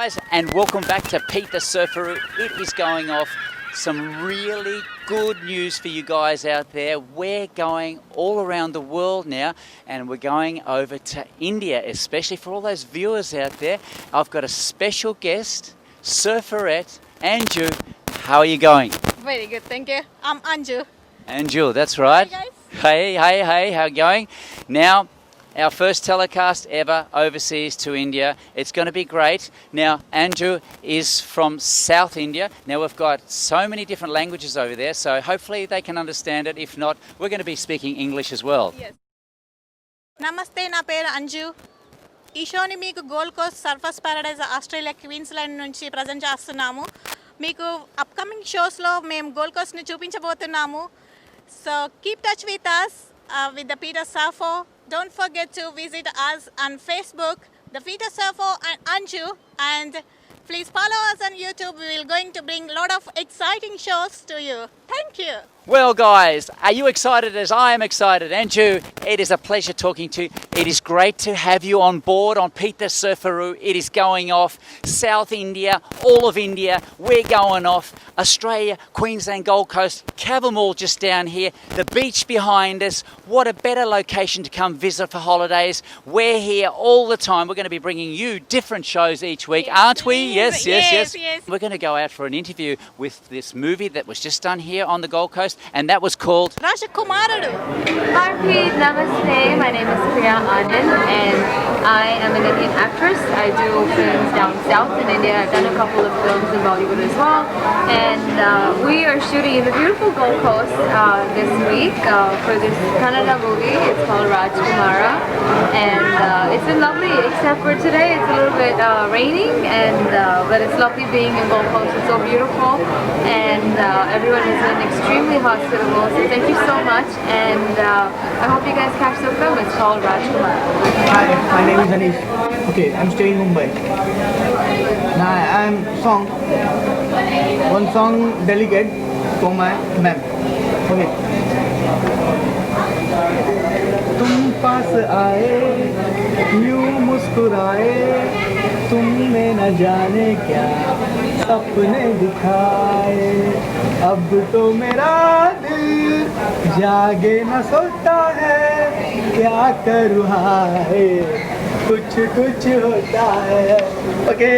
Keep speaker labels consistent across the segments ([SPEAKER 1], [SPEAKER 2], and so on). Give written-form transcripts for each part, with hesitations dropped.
[SPEAKER 1] guys, and welcome back to Pete the Surfaroo. It is going off. Some really good news for you guys out there. We're going all around the world now, and we're going over to India, especially for all those viewers out there. I've got a special guest, Surfarette Anju. How are you going?
[SPEAKER 2] Very good, thank you. I'm Anju.
[SPEAKER 1] Anju, that's right.
[SPEAKER 2] Hi guys.
[SPEAKER 1] Hey, how are you going? Now, our first telecast ever overseas to India. It's going to be great. Now, Anju is from South India. Now, we've got so many different languages over there, so hopefully they can understand it. If not, we're going to be speaking English as well.
[SPEAKER 2] Yes. Namaste, na peru Anju. ఈ షోని మీకు Gold Coast Surfers Paradise Australia Queensland నుంచి present చేస్తున్నాము. మీకు upcoming షోస్లో మేము Gold కోస్ట్ని చూపించబోతున్నాము. So keep touch with us with the Peter Surfo. Don't forget to visit us on Facebook, the Peter Surfo and Anju, and please follow us on YouTube. We will going to bring a lot of exciting shows to you. Thank you.
[SPEAKER 1] Well, guys, are you excited as I am excited? Anju, it is a pleasure talking to you. It is great to have you on board on Pete the Surfaroo. It is going off. South India, all of India, we're going off. Australia, Queensland, Gold Coast, Cavermall just down here, the beach behind us. What a better location to come visit for holidays. We're here all the time. We're going to be bringing you different shows each week, aren't we? Yes. We're going to go out for an interview with this movie that was just done here on the Gold Coast, and that was called
[SPEAKER 2] Rajakumarudu.
[SPEAKER 3] Hi Pete, namaste. My name is Priya Anand and I am an Indian actress. I do films down south in India. I've done a couple of films in Bollywood as well. And we are shooting in the beautiful Gold Coast this week for this Kannada movie. It's called Rajkumara. And it's been lovely except for today. It's a little bit raining, but it's lovely being in Gold Coast. It's so beautiful. And everyone has been extremely hospitable. So thank you so much. And I hope you guys catch the film. It's called Rajkumara.
[SPEAKER 4] Hi, my name is Anish. Okay, I'm staying in Mumbai. Now I'm one song delegate for my ma'am. Okay. तुम पास आए यूं मुस्कुराए तुमने न जाने क्या सपने दिखाए अब तो मेरा दिल जागे न सोता है क्या करूँ हाय कुछ होता है. Okay.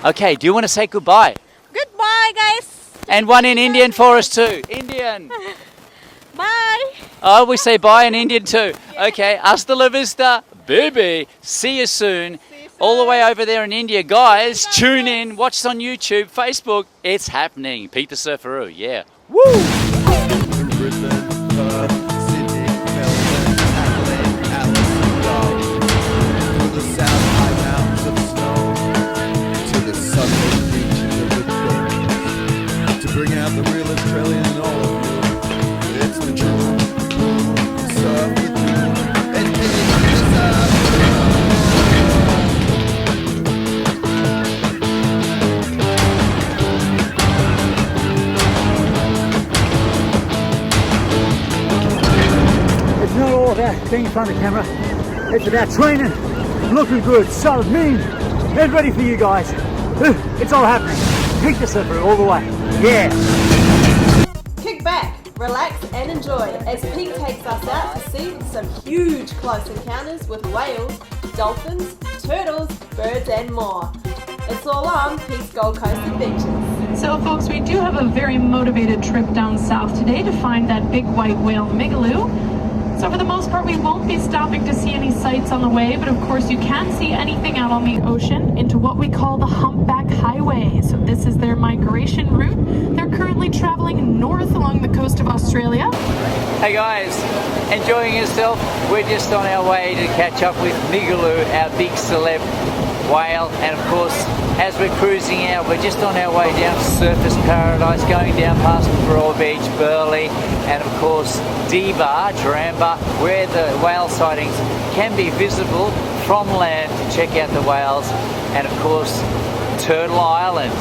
[SPEAKER 1] Okay, do you want to say goodbye?
[SPEAKER 2] Goodbye, guys.
[SPEAKER 1] And one in Indian for us too. Indian.
[SPEAKER 2] Bye.
[SPEAKER 1] Oh, we say bye in Indian too. Okay, hasta la vista, baby. See you soon. All the way over there in India. Guys, tune in, watch us on YouTube, Facebook. It's happening. Pete the Surfaroo, yeah. Woo!
[SPEAKER 5] Bring out the real Australian in all of you. It's the truth. Surf with you. And
[SPEAKER 4] It's not all about being in front of the camera. It's about training, looking good, solid, mean, and ready for you guys. It's all happening. Pete the Surfaroo all the way. Yeah.
[SPEAKER 6] Kick back, relax and enjoy as Pete takes us out to see some huge close encounters with whales, dolphins, turtles, birds and more. It's all on Pete's Gold Coast Adventures.
[SPEAKER 7] So folks, we do have a very motivated trip down south today to find that big white whale Migaloo. So for the most part, we won't be stopping to see any sights on the way, but of course you can see anything out on the ocean into what we call the Humpback Highway. So this is their migration route. They're currently traveling north along the coast of Australia.
[SPEAKER 1] Hey guys, enjoying yourself? We're just on our way to catch up with Migaloo, our big celeb whale, and of course as we're cruising out we're just on our way down to Surfers Paradise, going down past Broad Beach, Burleigh, and of course Diva, Jaramba, where the whale sightings can be visible from land to check out the whales, and of course Turtle Island,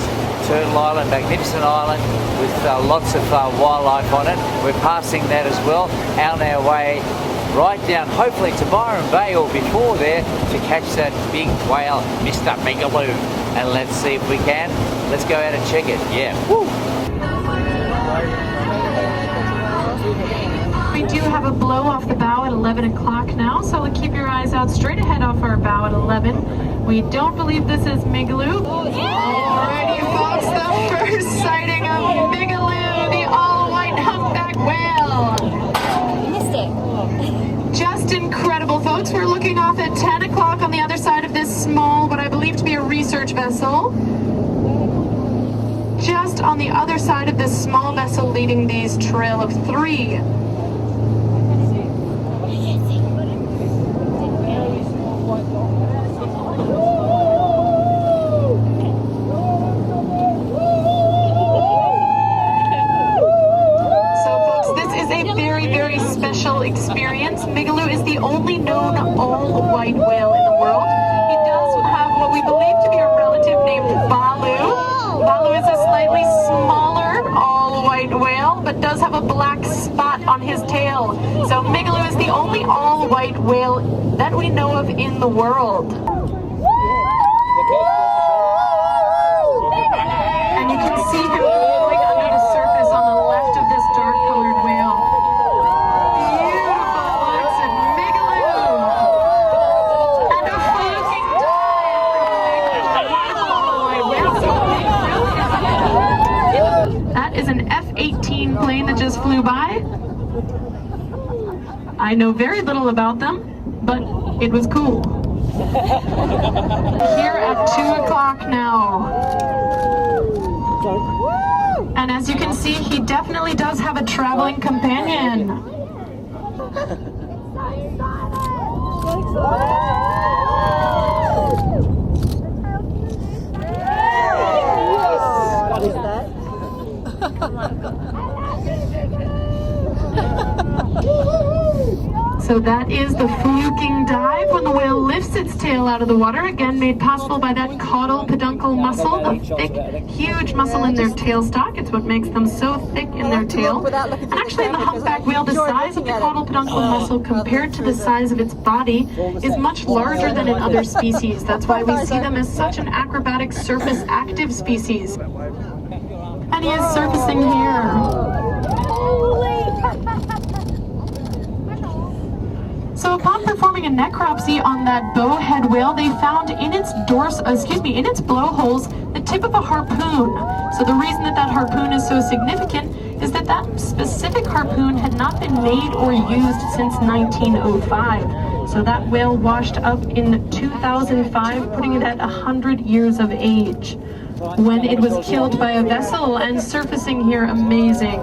[SPEAKER 1] magnificent island with lots of wildlife on it. We're passing that as well, on our way right down hopefully to Byron Bay or before there to catch that big whale, Mr. Migaloo. And let's see if we can. Let's go out and check it. Yeah. Woo.
[SPEAKER 7] We do have a blow off the bow at 11 o'clock now, so keep your eyes out straight ahead off our bow at 11. We don't believe this is Migaloo. Alrighty folks, the first sighting of Migaloo, the all-white humpback whale.
[SPEAKER 3] Missed it.
[SPEAKER 7] Just incredible, folks. We're looking off at 10 o'clock on the other side of this small, what I believe to be a research vessel. Just on the other side of this small vessel leading these trail of 3. Experience. Migaloo is the only known all-white whale in the world. He does have what we believe to be a relative named Baloo. Baloo is a slightly smaller all-white whale, but does have a black spot on his tail. So Migaloo is the only all-white whale that we know of in the world. And you can see him rolling under the surface on the left of this dark-colored whale. Plane that just flew by. I know very little about them, but it was cool. Here at 2 o'clock now. And as you can see, he definitely does have a traveling companion.
[SPEAKER 6] What is that?
[SPEAKER 7] So that is the fluking dive when the whale lifts its tail out of the water, again made possible by that caudal peduncle muscle, the thick, huge muscle in their tail stalk. It's what makes them so thick in their tail. And actually in the humpback whale, the size of the caudal peduncle muscle compared to the size of its body is much larger than in other species. That's why we see them as such an acrobatic surface active species. And he is surfacing here. So upon performing a necropsy on that bowhead whale, they found in its in its blowholes the tip of a harpoon. So the reason that that harpoon is so significant is that that specific harpoon had not been made or used since 1905. So that whale washed up in 2005, putting it at 100 years of age when it was killed by a vessel and surfacing here. Amazing.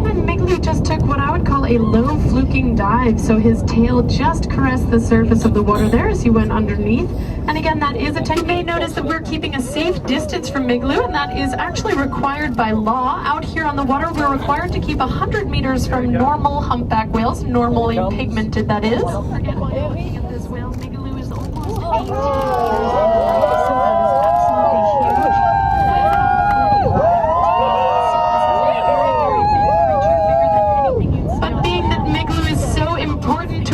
[SPEAKER 7] And Migaloo just took what I would call a low fluking dive, so his tail just caressed the surface of the water there as he went underneath. And again, that is a technique. You may notice that we're keeping a safe distance from Migaloo, and that is actually required by law. Out here on the water, we're required to keep 100 meters from normal humpback whales, normally pigmented, that is. Forget why I'm looking at this whale. Migaloo is almost 18 meters long.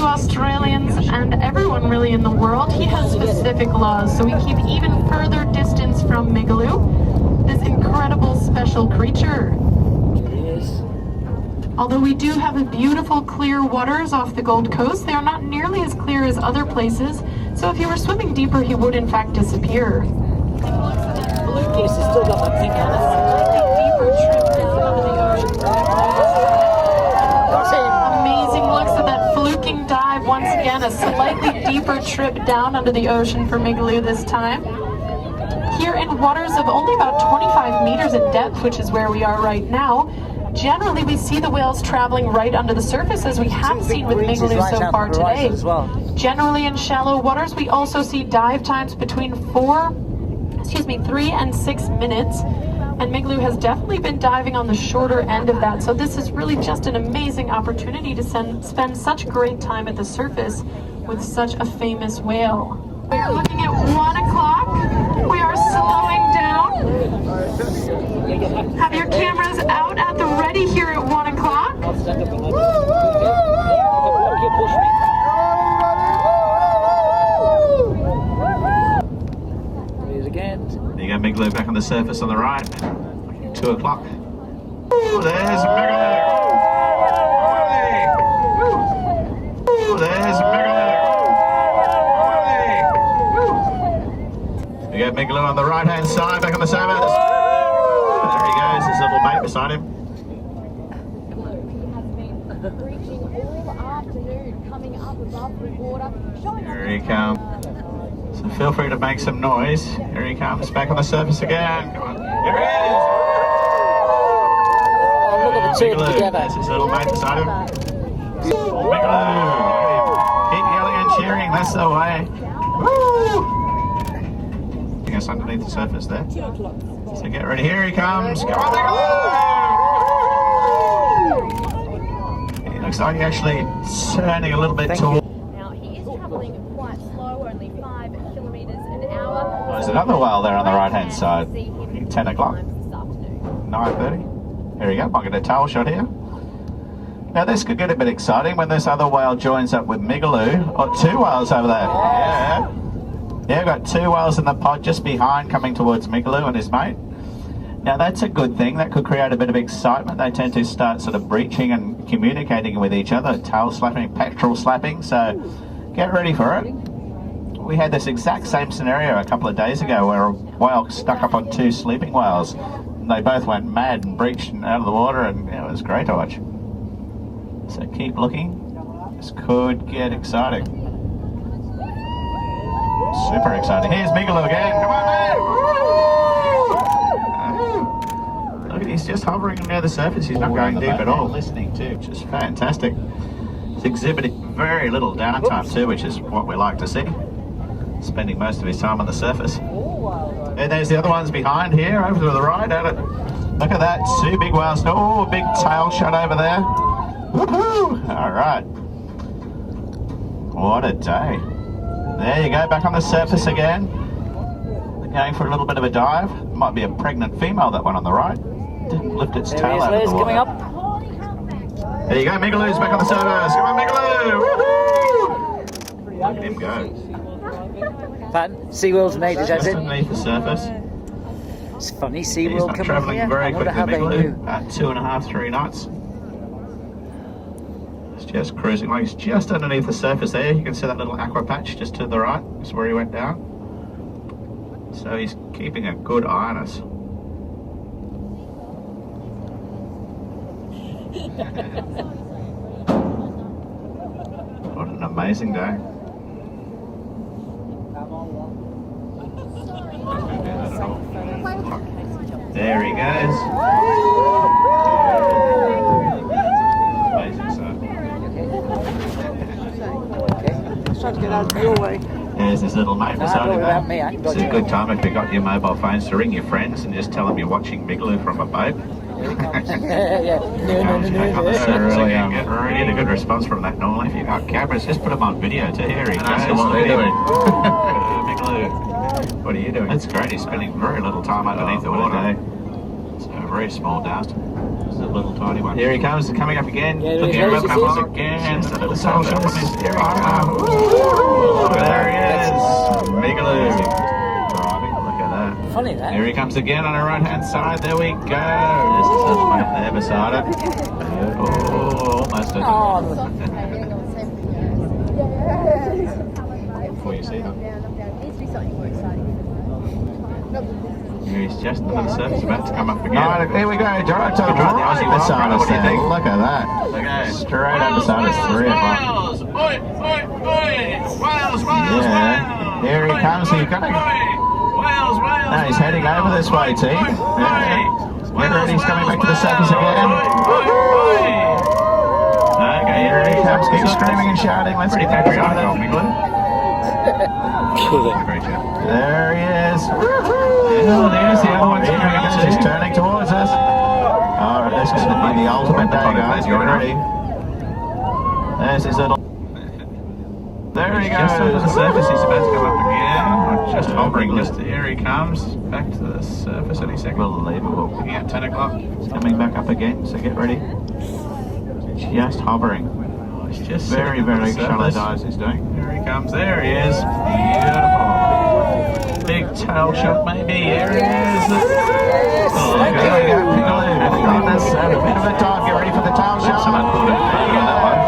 [SPEAKER 7] Australians and everyone really in the world, he has specific laws, so we keep even further distance from Migaloo, this incredible special creature. Although we do have beautiful clear waters off the Gold Coast, they are not nearly as clear as other places, So if you were swimming deeper, he would in fact disappear.
[SPEAKER 1] Yes, it's still got that pink on it.
[SPEAKER 7] Amazing looks at that fluking dive once again, a slightly deeper trip down under the ocean for Migaloo this time. Here in waters of only about 25 meters in depth, which is where we are right now, generally we see the whales traveling right under the surface, as we have seen with Migaloo so far today. Generally in shallow waters, we also see dive times between 3 and 6 minutes. And Migaloo has definitely been diving on the shorter end of that. So this is really just an amazing opportunity to spend such great time at the surface with such a famous whale. We are looking at 1 o'clock. We are slowing down. Have your cameras out at the ready here at 1 o'clock.
[SPEAKER 8] There you go, Migaloo back on the surface on the right. 2 o'clock. Ooh, there's Migaloo. Ooh, there's Migaloo. We got Migaloo on the right-hand side, back on the surface. There he goes, his little mate beside him. Here he comes. So feel free to make some noise. Here he comes, back on the surface again. Come on. Here he is!
[SPEAKER 1] Oh, look at the two together.
[SPEAKER 8] There's his little mate beside him. Migaloo! Keep yelling and cheering, that's the way. Woo! I think it's underneath the surface there. So get ready, here he comes. Come on, Migaloo! He looks like he's actually turning a little bit tall. There's another whale there on the right-hand side. 10 o'clock. 9:30. Here we go. I'll get a tail shot here. Now this could get a bit exciting when this other whale joins up with Migaloo. Oh, 2 whales over there. Yeah. Yeah, we've got 2 whales in the pod just behind coming towards Migaloo and his mate. Now that's a good thing. That could create a bit of excitement. They tend to start sort of breaching and communicating with each other. Tail slapping, petrol slapping. So get ready for it. We had this exact same scenario a couple of days ago where a whale stuck up on 2 sleeping whales. And they both went mad and breached out of the water, and it was great to watch. So keep looking. This could get exciting. Super exciting. Here's Migaloo again. Come on, man! Look, he's just hovering near the surface. He's not going deep at all. Listening too, which is fantastic. He's exhibiting very little downtime too, which is what we like to see. Spending most of his time on the surface. And there's the other ones behind here, over to the right. Look at that, 2 big whales. Oh, a big tail shot over there. Woohoo! All right. What a day. There you go, back on the surface again. They're going for a little bit of a dive. Might be a pregnant female, that one on the right. Didn't lift its tail out of the water.
[SPEAKER 1] Coming up.
[SPEAKER 8] There you go, Migaloo's back on the surface. Come on, Migaloo! Woohoo! Look at him go.
[SPEAKER 1] Fun. SeaWorld's made it, has
[SPEAKER 8] Just
[SPEAKER 1] it?
[SPEAKER 8] underneath the surface.
[SPEAKER 1] It's funny,
[SPEAKER 8] He's
[SPEAKER 1] SeaWorld
[SPEAKER 8] not
[SPEAKER 1] coming
[SPEAKER 8] travelling
[SPEAKER 1] here.
[SPEAKER 8] very
[SPEAKER 1] I wonder
[SPEAKER 8] quickly,
[SPEAKER 1] how they
[SPEAKER 8] Migaloo.
[SPEAKER 1] knew.
[SPEAKER 8] About 2.5, 3 knots. It's just cruising like he's just underneath the surface there. You can see that little aqua patch just to the right. That's where he went down. So he's keeping a good eye on us. What an amazing day. There he goes. Amazing sight.
[SPEAKER 4] Let's try to get out your way.
[SPEAKER 8] There's this little mate beside him.
[SPEAKER 1] about me, I can
[SPEAKER 8] It's
[SPEAKER 1] dodge
[SPEAKER 8] a good time if you got your mobile phones to ring your friends and just tell them you're watching Migaloo from a boat.
[SPEAKER 1] Yeah.
[SPEAKER 8] Get a good response from that normally. If you've got cameras, just put them on video to hear it.
[SPEAKER 5] Ask them what they're doing.
[SPEAKER 8] Migaloo, what are you doing? That's great. He's spending very little time underneath the water. It's a very small dust. It's a little tiny one. Here he comes, coming up again.
[SPEAKER 1] Yeah,
[SPEAKER 8] Look
[SPEAKER 1] there
[SPEAKER 8] here,
[SPEAKER 1] he
[SPEAKER 8] comes
[SPEAKER 1] is.
[SPEAKER 8] again. Just a little tail shot on his. Here he comes. There he is. Migaloo. Look at that.
[SPEAKER 1] Funny that.
[SPEAKER 8] Here he comes again on the right-hand side. There we go. There's his little mate there beside it. Oh, almost a...
[SPEAKER 1] Oh,
[SPEAKER 8] before you see them. Here he's just under the surface, about to come up again. Right, here we go, right to the right beside us there. Look at that. Okay. Straight up beside us, 3 o'clock.
[SPEAKER 9] Wales! Oi, oi, oi! Wales, Wales,
[SPEAKER 8] Yeah, here he comes, he's going.
[SPEAKER 9] Wales, Wales!
[SPEAKER 8] Now he's heading over this way, team. Get ready, he's coming back to the surface again. Okay, here he comes, keep screaming and shouting. Let's get back beside him. There he is. Oh, there's the other one. He's turning towards us. Alright, this is going to be the ultimate day, guys. Get ready. There's his little... There he goes. Just under the surface, he's about to come up again. Just hovering, just here he comes. Back to the surface any second. Unbelievable. Looking at 10 o'clock. He's coming back up again, so get ready. Just hovering. He's just very, very shallow dives he's doing. Here he comes. There he is. Beautiful. Big tail shot, maybe. Here he is. Oh, there we go. Migaloo. On this bit of a dive. Get ready for the tail shot. Someone put it. You get that one.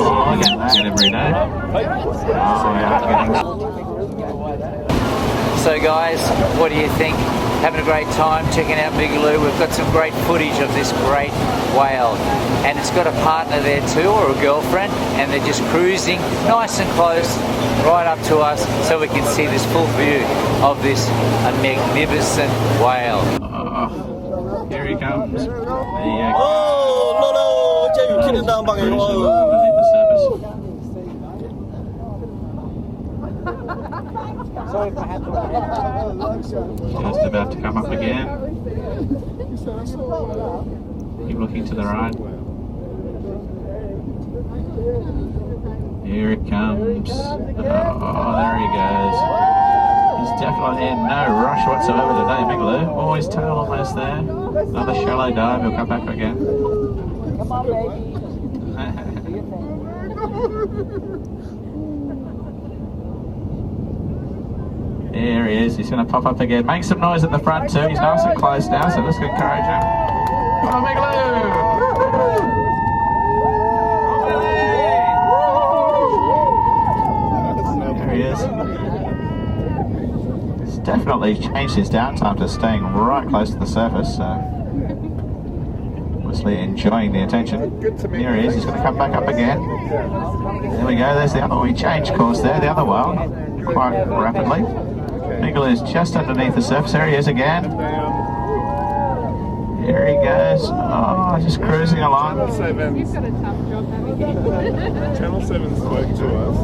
[SPEAKER 8] Oh, I get that every day. Oh, yeah.
[SPEAKER 1] So guys, what do you think? Having a great time checking out Migaloo. We've got some great footage of this great whale, and it's got a partner there too, or a girlfriend, and they're just cruising nice and close right up to us so we can see this full view of this magnificent whale.
[SPEAKER 8] Here he comes. There you go.
[SPEAKER 10] Oh, no, no, you're kidding down,
[SPEAKER 8] Underneath the surface. Just about to come up again. Keep looking to the right. Here it comes. Oh, there he goes. He's definitely in no rush whatsoever today, Migaloo. Always tail almost there. Another shallow dive, he'll come back again. Come on, baby. There he is, he's going to pop up again. Make some noise at the front too, he's nice and close now, so let's encourage him. Come on, Migaloo! There he is. He's definitely changed his downtime to staying right close to the surface, so obviously enjoying the attention. There he is, he's going to come back up again. There we go, there's the other one. We changed course there, the other whale, quite rapidly. Migaloo is just underneath the surface. There he is again. Here he goes. Oh, just cruising along.
[SPEAKER 11] You've got a tough job, haven't you? Channel 7 spoke to us.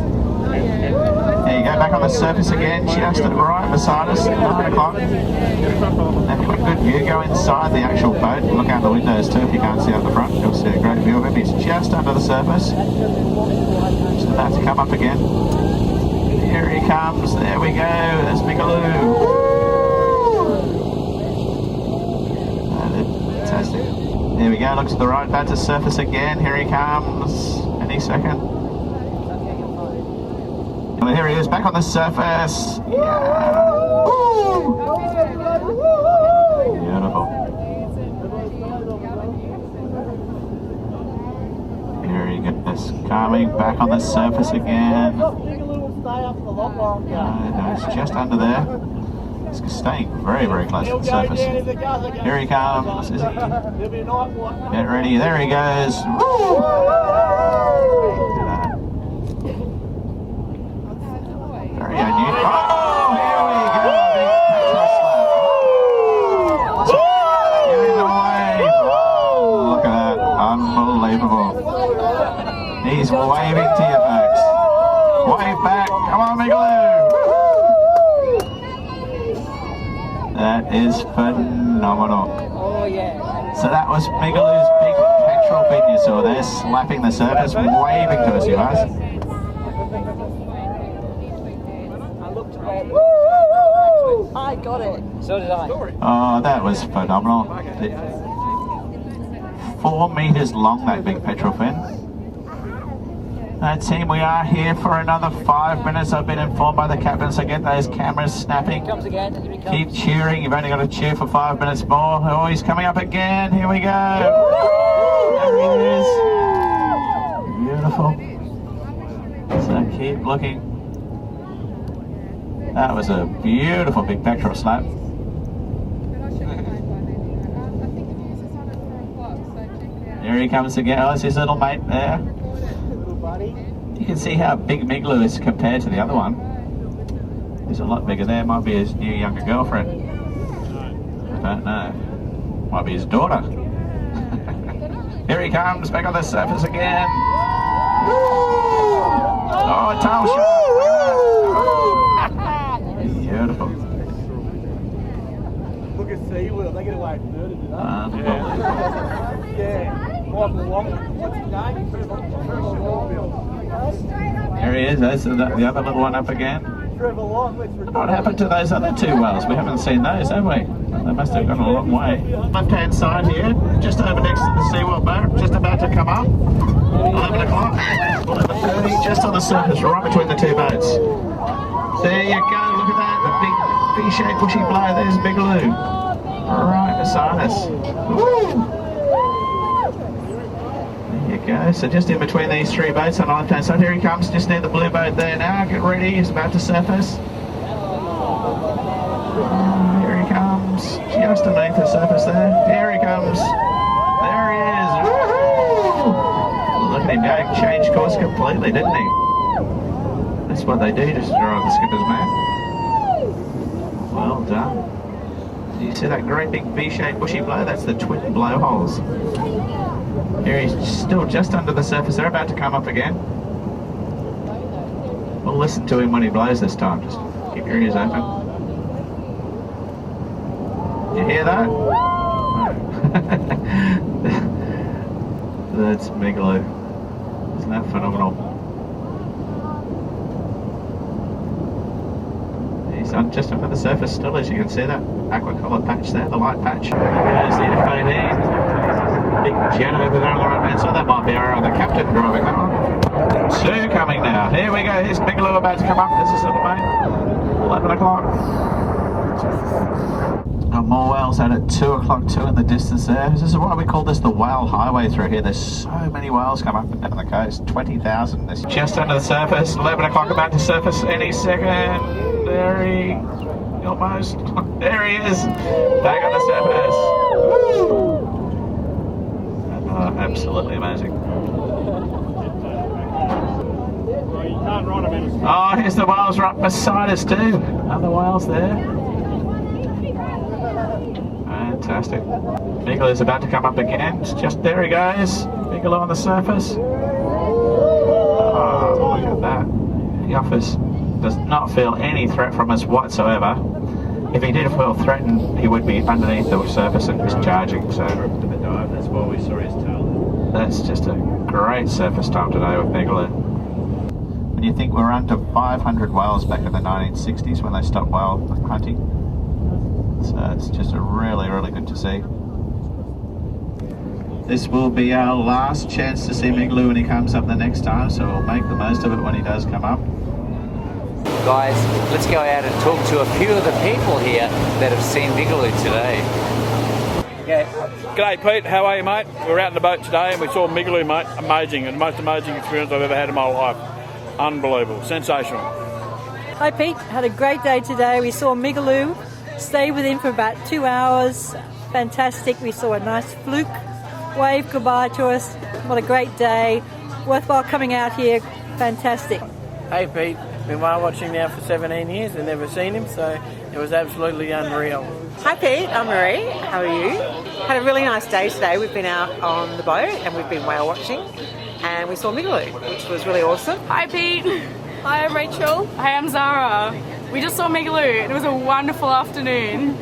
[SPEAKER 8] There you go, back on the surface again, just right beside us, 9 o'clock. They've got a good view. Go inside the actual boat. Look out the windows too if you can't see out the front. You'll see a great view of him. He's just under the surface. Just about to come up again. Here he comes. There we go. There's Migaloo. Fantastic. There we go. Look to the right. Back to surface again. Here he comes. Any second. And here he is. Back on the surface. Yeah. Beautiful. Here he goes. Coming back on the surface again. It's just under there. It's staying very, very close to the surface. Here he comes. Is he? Get ready. There he goes. Very unusual. Oh, here we go. Get in the wave. Oh, look at that. Unbelievable. He's waving to you folks. Wave back. Come on, Migaloo. That is phenomenal. Oh, yeah. So that was Migaloo's big petrol fin you saw there, slapping the surface, waving to us, you guys.
[SPEAKER 6] I got it.
[SPEAKER 10] So did I.
[SPEAKER 8] Oh, that was phenomenal. 4 meters long, that big petrol fin. Team, we are here for another 5 minutes. I've been informed by the captain, so get those cameras snapping. Keep cheering. You've only got to cheer for 5 minutes more. Oh, he's coming up again. Here we go. There he is. Beautiful. So keep looking. That was a beautiful big pectoral slap. Here he comes again. Oh, it's his little mate there. You can see how big Migaloo is compared to the other one. He's a lot bigger there. Might be his new younger girlfriend. I don't know. Might be his daughter. Here he comes, back on the surface again. Oh, a tail shot. Beautiful.
[SPEAKER 4] Look at SeaWorld, they get away with murder, do they? Michael Long, what's his name? Trevor Longville.
[SPEAKER 8] There he is, there's the other little one up again.
[SPEAKER 4] Trevor Long,
[SPEAKER 8] What happened to those other two whales? We haven't seen those, have we? They must have gone a long way. Left-hand side here, just over next to the SeaWorld boat, just about to come up. 11 o'clock, 11:30, just on the surface, right between the two boats. There you go, look at that, the big V-shaped bushy blow, there's Migaloo. Right beside us. Woo! There you go, so just in between these three boats on the left-hand side, here he comes, just near the blue boat there now, get ready, he's about to surface. Here he comes, just underneath the surface there. Here he comes. There he is. Woo-hoo! Look at him go, changed course completely, didn't he? That's what they do, just drive the skipper's map. Well done. You see that great big V-shaped bushy blow? That's the twin blowholes. Here he's still just under the surface. They're about to come up again. We'll listen to him when he blows this time. Just keep your ears open. You hear that? That's Migaloo. Isn't that phenomenal? He's just under the surface still, as you can see that aqua colour patch there, the light patch. There's the F-18. Big jet over there on the right hand side. That might be our other captain driving that one. Two coming now. Here we go. Here's Migaloo about to come up. This is little mate. 11 o'clock. More whales out at 2 o'clock too in the distance there. This is why we call this the whale highway through here. There's so many whales come up and down the coast. 20,000. This just under the surface. 11 o'clock about to surface any second. There he almost. There he is. Back on the surface. Oh, absolutely amazing. Oh, here's the whales right beside us too. Other whales there. Fantastic. Migaloo's about to come up again. It's just there he goes. Migaloo on the surface. Oh, look at that. He does not feel any threat from us whatsoever. If he did feel threatened, he would be underneath the surface and just charging. So that's why we saw his tail. That's just a great surface time today with Migaloo. When you think we're under 500 whales back in the 1960s when they stopped whale hunting. So it's just a really, really good to see. This will be our last chance to see Migaloo when he comes up the next time, so we'll make the most of it when he does come up.
[SPEAKER 1] Guys, let's go out and talk to a few of the people here that have seen Migaloo today.
[SPEAKER 9] G'day Pete, how are you mate? We were out in the boat today and we saw Migaloo mate. Amazing, the most amazing experience I've ever had in my life. Unbelievable, sensational.
[SPEAKER 12] Hi Pete, had a great day today. We saw Migaloo, stayed with him for about 2 hours. Fantastic, we saw a nice fluke, wave goodbye to us. What a great day, worthwhile coming out here, fantastic.
[SPEAKER 13] Hey Pete, been whale watching now for 17 years and never seen him, so it was absolutely unreal.
[SPEAKER 14] Hi Pete, I'm Marie, how are you? Had a really nice day today. We've been out on the boat and we've been whale watching and we saw Migaloo, which was really awesome.
[SPEAKER 15] Hi Pete, hi I'm Rachel. Hi I'm Zara. We just saw Migaloo and it was a wonderful afternoon.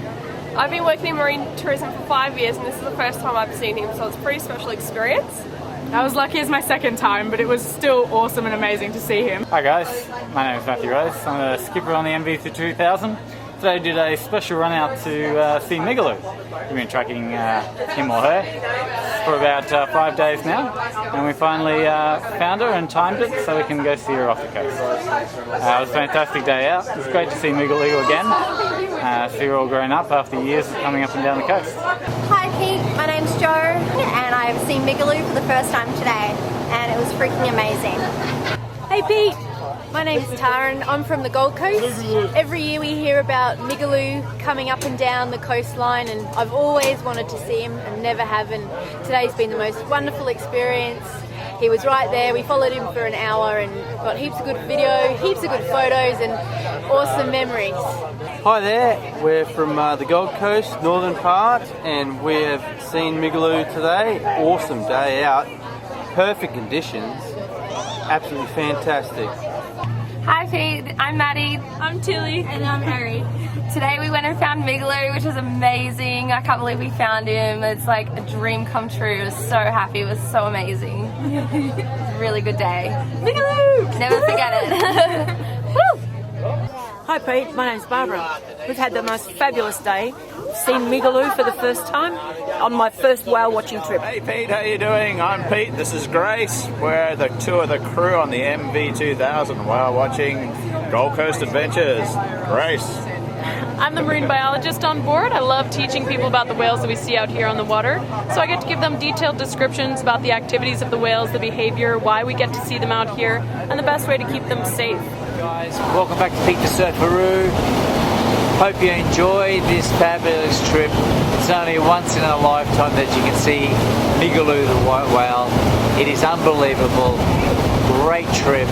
[SPEAKER 15] I've been working in marine tourism for 5 years and this is the first time I've seen him, so it's a pretty special experience. I was lucky as my second time, but it was still awesome and amazing to see him.
[SPEAKER 16] Hi guys, my name is Matthew Rose. I'm a skipper on the MV 2000. Today I did a special run out to see Migaloo. We've been tracking him or her for about 5 days now, and we finally found her and timed it so we can go see her off the coast. It was a fantastic day out. It was great to see Migaloo again, see her all grown up after years of coming up and down the coast.
[SPEAKER 17] Hi Pete, my name's Jo, and I've seen Migaloo for the first time today, and it was freaking amazing.
[SPEAKER 12] Hey Pete,
[SPEAKER 18] My name's Taran. I'm from the Gold Coast. Every year we hear about Migaloo coming up and down the coastline, and I've always wanted to see him and never have, and today's been the most wonderful experience. He was right there. We followed him for an hour and got heaps of good video, heaps of good photos and awesome memories.
[SPEAKER 19] Hi there, we're from the Gold Coast, northern part, and we have seen Migaloo today. Awesome day out, perfect conditions, absolutely fantastic.
[SPEAKER 15] Hi Pete, I'm Maddie. I'm Tilly. And I'm Harry. Today we went and found Migaloo, which was amazing. I can't believe we found him. It's like a dream come true. I was so happy. It was so amazing. It was a really good day. Migaloo! Never forget it. Woo!
[SPEAKER 12] Hi Pete, my name's Barbara. We've had the most fabulous day. Seen Migaloo for the first time on my first whale watching trip.
[SPEAKER 20] Hey Pete, how you doing? I'm Pete, this is Grace. We're the two of the crew on the MV2000 while watching Gold Coast Adventures. Grace.
[SPEAKER 15] I'm the marine biologist on board. I love teaching people about the whales that we see out here on the water. So I get to give them detailed descriptions about the activities of the whales, the behavior, why we get to see them out here, and the best way to keep them safe.
[SPEAKER 1] Guys, welcome back to Pete the Surfaroo. Hope you enjoyed this fabulous trip. It's only once in a lifetime that you can see Migaloo the white whale. It is unbelievable. Great trip.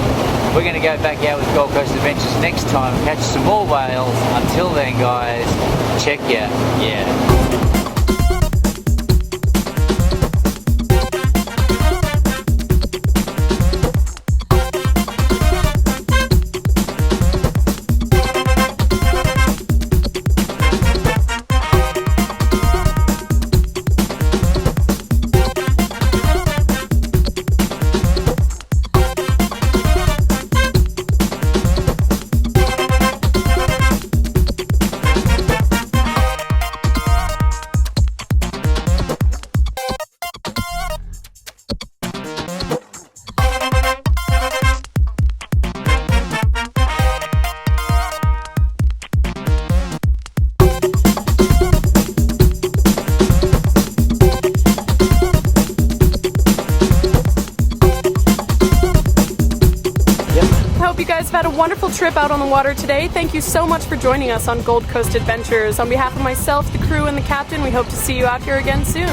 [SPEAKER 1] We're going to go back out with Gold Coast Adventures next time and catch some more whales. Until then, guys, check ya. Yeah.
[SPEAKER 15] Had a wonderful trip out on the water today. Thank you so much for joining us on Gold Coast Adventures. On behalf of myself, the crew, and the captain, we hope to see you out here again soon.